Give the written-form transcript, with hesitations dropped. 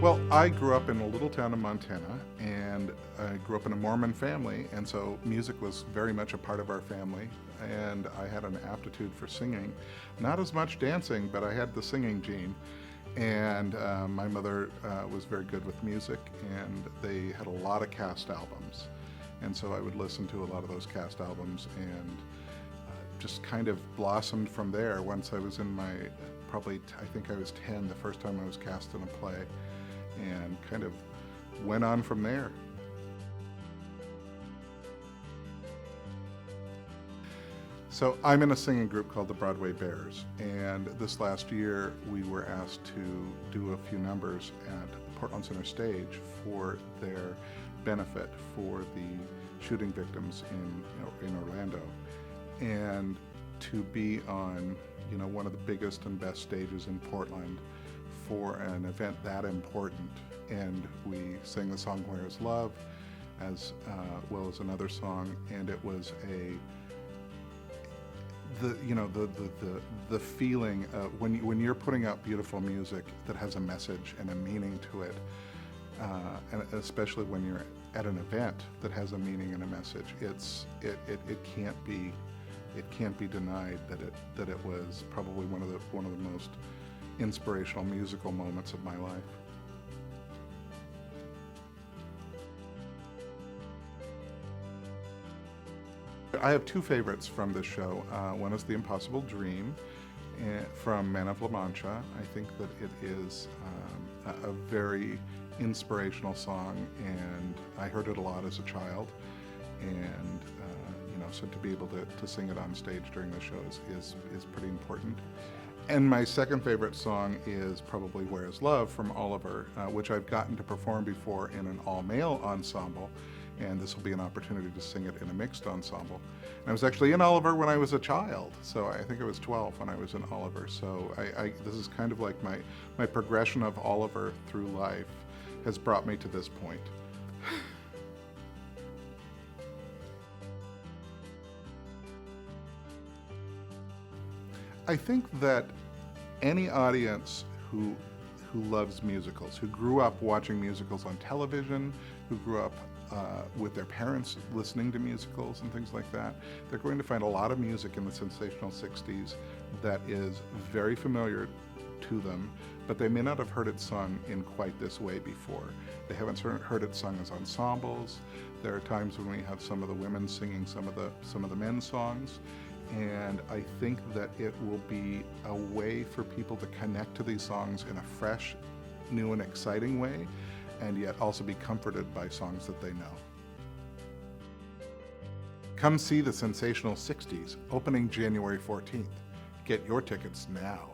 Well, I grew up in a little town in Montana, and I grew up in a Mormon family, and so music was very much a part of our family. And I had an aptitude for singing, not as much dancing, but I had the singing gene. And my mother was very good with music, and they had a lot of cast albums. And so I would listen to a lot of those cast albums and just kind of blossomed from there. Once I was in my, probably, I think I was 10 the first time I was cast in a play, and kind of went on from there. So I'm in a singing group called the Broadway Bears, and this last year we were asked to do a few numbers at Portland Center Stage for their benefit for the shooting victims in Orlando, and to be on one of the biggest and best stages in Portland for an event that important. And we sang the song "Where Is Love" as well as another song, and it was the feeling of when you're putting out beautiful music that has a message and a meaning to it, and especially when you're at an event that has a meaning and a message, it can't be denied that it was probably one of the most inspirational musical moments of my life. I have two favorites from this show. One is "The Impossible Dream" from Man of La Mancha. I think that it is a very inspirational song, and I heard it a lot as a child. And so to be able to sing it on stage during the show is pretty important. And my second favorite song is probably "Where Is Love" from Oliver, which I've gotten to perform before in an all-male ensemble, and this will be an opportunity to sing it in a mixed ensemble. And I was actually in Oliver when I was a child, so I think I was 12 when I was in Oliver. So this is kind of like my progression of Oliver through life has brought me to this point. I think that any audience who loves musicals, who grew up watching musicals on television, who grew up with their parents listening to musicals and things like that, they're going to find a lot of music in the Sensational Sixties that is very familiar to them, but they may not have heard it sung in quite this way before. They haven't heard it sung as ensembles. There are times when we have some of the women singing some of the men's songs. And I think that it will be a way for people to connect to these songs in a fresh, new, and exciting way, and yet also be comforted by songs that they know. Come see the Sensational Sixties, opening January 14th. Get your tickets now.